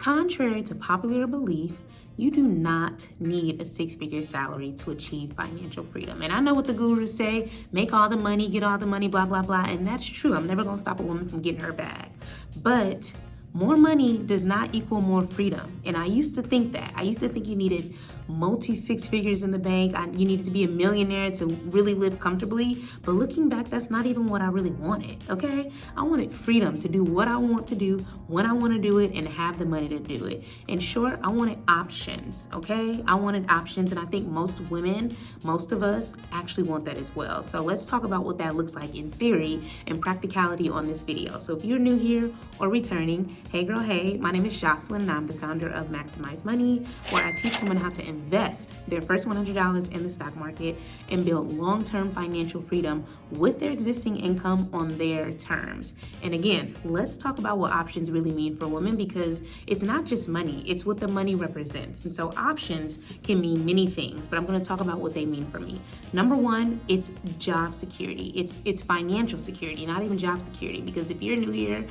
Contrary to popular belief, you do not need a six-figure salary to achieve financial freedom. And I know what the gurus say, make all the money, get all the money, blah, blah, blah. And that's true. I'm never gonna stop a woman from getting her bag. But more money does not equal more freedom. And I used to think that. I used to think you needed multi-six figures in the bank. You needed to be a millionaire to really live comfortably. But looking back, that's not even what I really wanted, okay? I wanted freedom to do what I want to do, when I want to do it, and have the money to do it. In short, I wanted options, okay? I wanted options, and I think most women, most of us, actually want that as well. So let's talk about what that looks like in theory and practicality on this video. So if you're new here or returning, hey girl, hey, my name is Joshlyn, and I'm the founder of Maximize Money, where I teach women how to invest their first $100 in the stock market and build long-term financial freedom with their existing income on their terms. And again, let's talk about what options really mean for women, because it's not just money, it's what the money represents. And so options can mean many things, but I'm going to talk about what they mean for me. Number one, it's job security. It's financial security, not even job security, because if you're new here,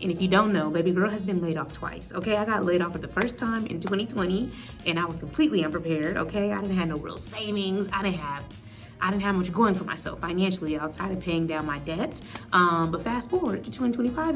and if you don't know, baby girl has been laid off twice, okay? I got laid off for the first time in 2020, and I was completely unprepared, okay? I didn't have no real savings. I didn't have much going for myself financially outside of paying down my debt. But fast forward to 2025,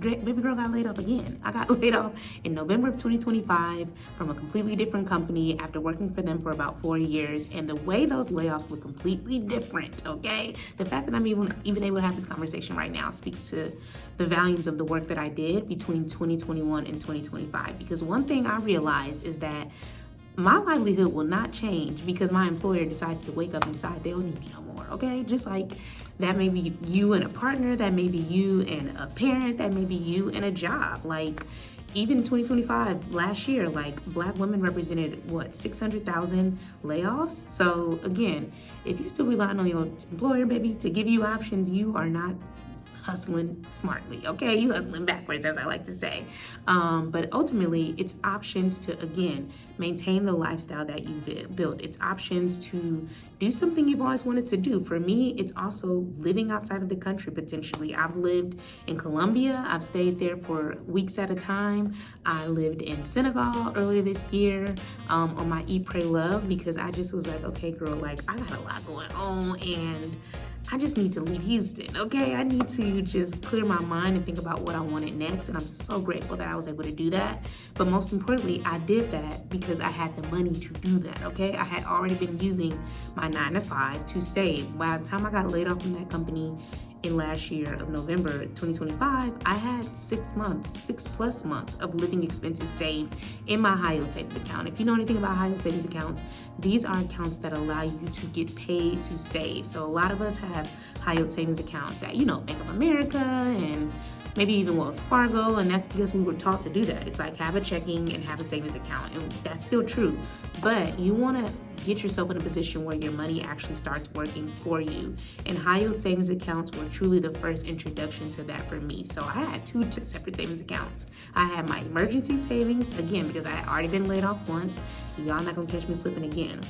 baby girl got laid off again. I got laid off in November of 2025 from a completely different company after working for them for about 4 years. And the way those layoffs look completely different, okay? The fact that I'm even able to have this conversation right now speaks to the volumes of the work that I did between 2021 and 2025. Because one thing I realized is that my livelihood will not change because my employer decides to wake up and decide they don't need me no more, okay? Just like that may be you and a partner, that may be you and a parent, that may be you and a job. Like, even in 2025, last year, like, Black women represented, 600,000 layoffs? So again, if you're still relying on your employer, baby, to give you options, you are not hustling smartly, okay? You hustling backwards, as I like to say. But ultimately, it's options to, again, maintain the lifestyle that you've built. It's options to do something you've always wanted to do. For me, it's also living outside of the country, potentially. I've lived in Colombia. I've stayed there for weeks at a time. I lived in Senegal earlier this year on my Eat, Pray, Love, because I just was like, okay, girl, like, I got a lot going on, and I just need to leave Houston, okay? I need to just clear my mind and think about what I wanted next, and I'm so grateful that I was able to do that. But most importantly, I did that because I had the money to do that, okay? I had already been using my 9-to-5 to save. By the time I got laid off from that company in last year of November 2025, I had 6 plus months of living expenses saved in my high yield savings account. If you know anything about high yield savings accounts, these are accounts that allow you to get paid to save. So a lot of us have high yield savings accounts at, Bank of America and maybe even Wells Fargo, and that's because we were taught to do that. It's like have a checking and have a savings account, and that's still true. But you want to get yourself in a position where your money actually starts working for you. And high yield savings accounts were truly the first introduction to that for me. So I had two separate savings accounts. I had my emergency savings, again, because I had already been laid off once. Y'all not gonna catch me slipping again.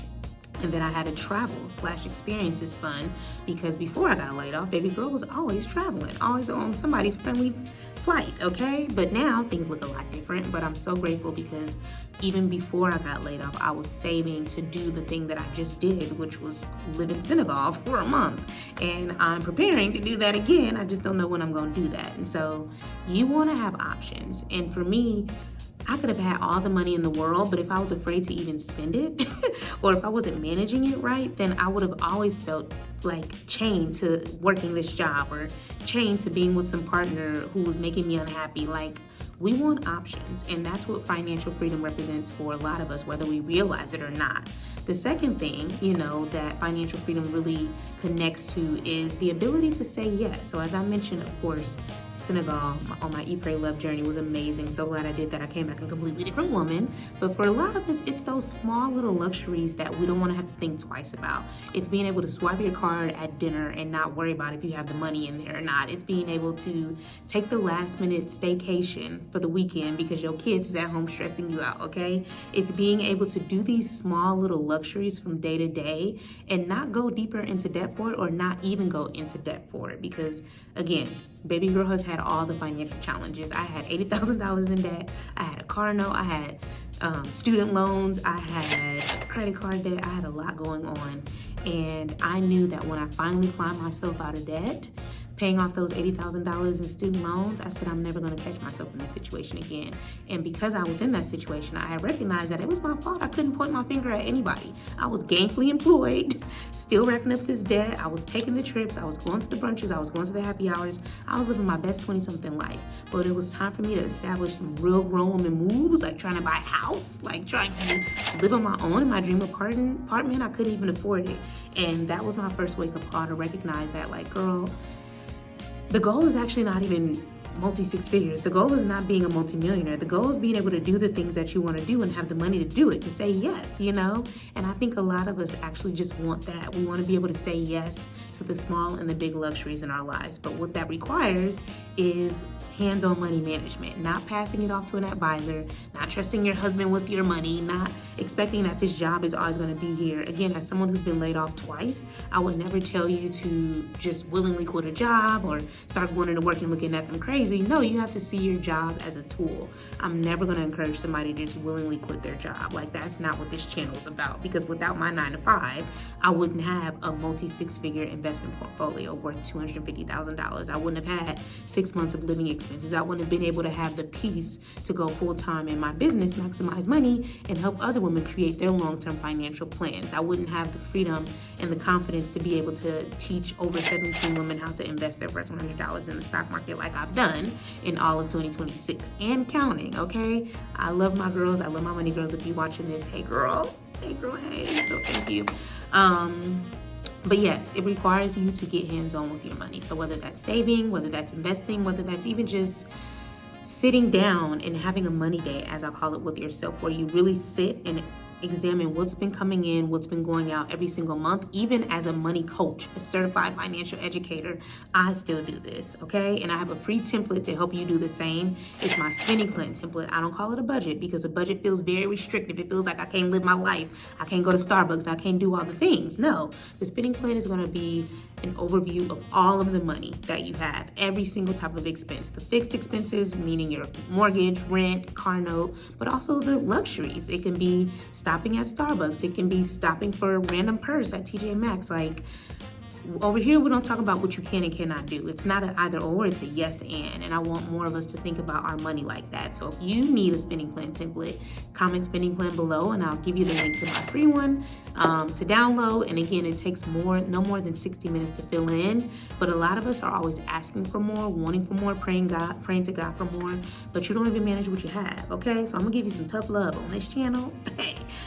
And then I had a travel/experiences fund, because before I got laid off, baby girl was always traveling, always on somebody's friendly flight, okay? But now things look a lot different, but I'm so grateful because even before I got laid off, I was saving to do the thing that I just did, which was live in Senegal for a month. And I'm preparing to do that again. I just don't know when I'm gonna do that. And so you wanna have options. And for me, I could have had all the money in the world, but if I was afraid to even spend it, or if I wasn't managing it right, then I would have always felt like chained to working this job, or chained to being with some partner who was making me unhappy. Like, we want options, and that's what financial freedom represents for a lot of us, whether we realize it or not. The second thing, that financial freedom really connects to is the ability to say yes. So as I mentioned, of course, Senegal on my Eat, Pray, Love journey was amazing. So glad I did that. I came back a completely different woman. But for a lot of us, it's those small little luxuries that we don't want to have to think twice about. It's being able to swipe your card at dinner and not worry about if you have the money in there or not. It's being able to take the last minute staycation for the weekend because your kids is at home stressing you out, okay? It's being able to do these small little luxuries from day to day and not go deeper into debt for it, or not even go into debt for it, because again, baby girl has had all the financial challenges. I had $80,000 in debt. I had a car note. I had student loans. I had credit card debt. I had a lot going on. And I knew that when I finally climbed myself out of debt, paying off those $80,000 in student loans, I said, I'm never going to catch myself in this situation again. And because I was in that situation, I recognized that it was my fault. I couldn't point my finger at anybody. I was gainfully employed, still racking up this debt. I was taking the trips. I was going to the brunches. I was going to the happy hours. I was living my best 20-something life. But it was time for me to establish some real grown woman moves, like trying to buy a house, like trying to live on my own in my dream apartment. I couldn't even afford it. And that was my first wake-up call to recognize that, like, girl, the goal is actually not even multi-six figures. The goal is not being a multimillionaire. The goal is being able to do the things that you want to do and have the money to do it, to say yes, you know? And I think a lot of us actually just want that. We want to be able to say yes to the small and the big luxuries in our lives. But what that requires is hands-on money management, not passing it off to an advisor, not trusting your husband with your money, not expecting that this job is always going to be here. Again, as someone who's been laid off twice, I would never tell you to just willingly quit a job or start going into work and looking at them crazy. No, you have to see your job as a tool. I'm never going to encourage somebody to just willingly quit their job. Like, that's not what this channel is about, because without my 9-to-5, I wouldn't have a multi-six-figure investment portfolio worth $250,000. I wouldn't have had 6 months of living expenses. I wouldn't have been able to have the peace to go full-time in my business, maximize money, and help other women create their long-term financial plans. I wouldn't have the freedom and the confidence to be able to teach over 17 women how to invest their first $100 in the stock market like I've done in all of 2026 and counting, okay? I love my girls. I love my money girls. If you're watching this, hey girl, hey. So thank you. But yes, it requires you to get hands-on with your money. So whether that's saving, whether that's investing, whether that's even just sitting down and having a money day, as I call it, with yourself, where you really sit and examine what's been coming in, what's been going out every single month. Even as a money coach, a certified financial educator, I still do this, okay? And I have a free template to help you do the same. It's my spending plan template. I don't call it a budget because a budget feels very restrictive. It feels like I can't live my life. I can't go to Starbucks. I can't do all the things. No, the spending plan is going to be an overview of all of the money that you have, every single type of expense. The fixed expenses, meaning your mortgage, rent, car note, but also the luxuries. It can be stopping at Starbucks. It can be stopping for a random purse at TJ Maxx. Like, over here, we don't talk about what you can and cannot do. It's not an either or, it's a yes and I want more of us to think about our money like that. So if you need a spending plan template, comment spending plan below and I'll give you the link to my free one to download. And again, it takes no more than 60 minutes to fill in. But a lot of us are always asking for more, wanting for more, praying to God for more, but you don't even manage what you have, okay? So I'm gonna give you some tough love on this channel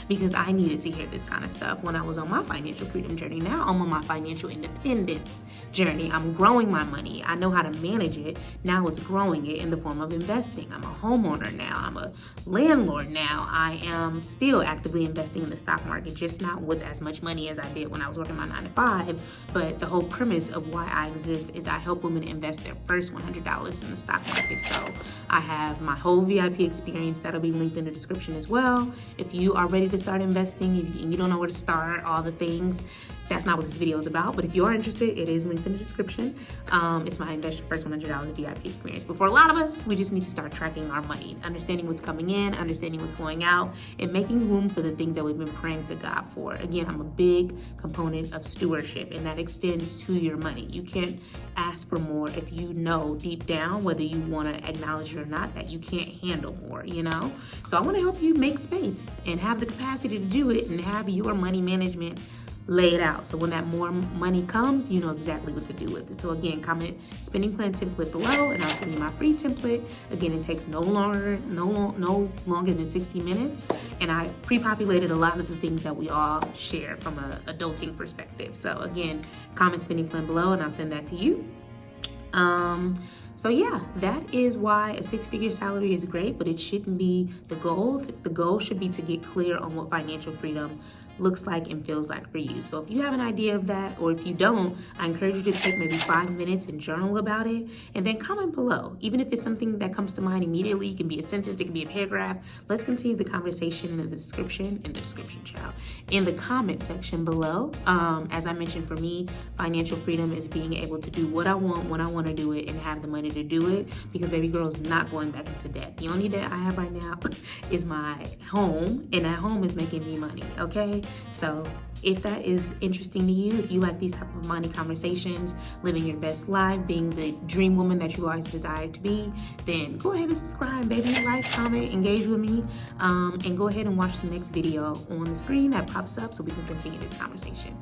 because I needed to hear this kind of stuff when I was on my financial freedom journey. Now I'm on my financial independence journey. I'm growing my money. I know how to manage it. Now it's growing it in the form of investing. I'm a homeowner now. I'm a landlord now. I am still actively investing in the stock market, just not with as much money as I did when I was working my 9-to-5. But the whole premise of why I exist is I help women invest their first $100 in the stock market. So I have my whole VIP experience that'll be linked in the description as well. If you are ready to start investing and you don't know where to start, all the things, that's not what this video is about. But if you're interested, it is linked in the description. It's my Invest Your First $100 VIP experience. But for a lot of us, we just need to start tracking our money, understanding what's coming in, understanding what's going out, and making room for the things that we've been praying to God for. Again, I'm a big component of stewardship, and that extends to your money. You can't ask for more if you know deep down, whether you want to acknowledge it or not, that you can't handle more, you know? So I want to help you make space and have the capacity to do it and have your money management lay it out. So when that more money comes, you know exactly what to do with it. So again, comment spending plan template below and I'll send you my free template. Again, it takes no longer than 60 minutes. And I pre-populated a lot of the things that we all share from a adulting perspective. So again, comment spending plan below and I'll send that to you. So yeah, that is why a 6-figure salary is great, but it shouldn't be the goal. The goal should be to get clear on what financial freedom looks like and feels like for you. So if you have an idea of that, or if you don't, I encourage you to take maybe 5 minutes and journal about it, and then comment below. Even if it's something that comes to mind immediately, it can be a sentence, it can be a paragraph. Let's continue the conversation in the child, in the comment section below. As I mentioned, for me, financial freedom is being able to do what I want when I want to do it and have the money to do it, because baby girl is not going back into debt. The only debt I have right now is my home, and that home is making me money, okay? So if that is interesting to you, if you like these type of money conversations, living your best life, being the dream woman that you always desired to be, then go ahead and subscribe, baby. Like, comment, engage with me, and go ahead and watch the next video on the screen that pops up so we can continue this conversation.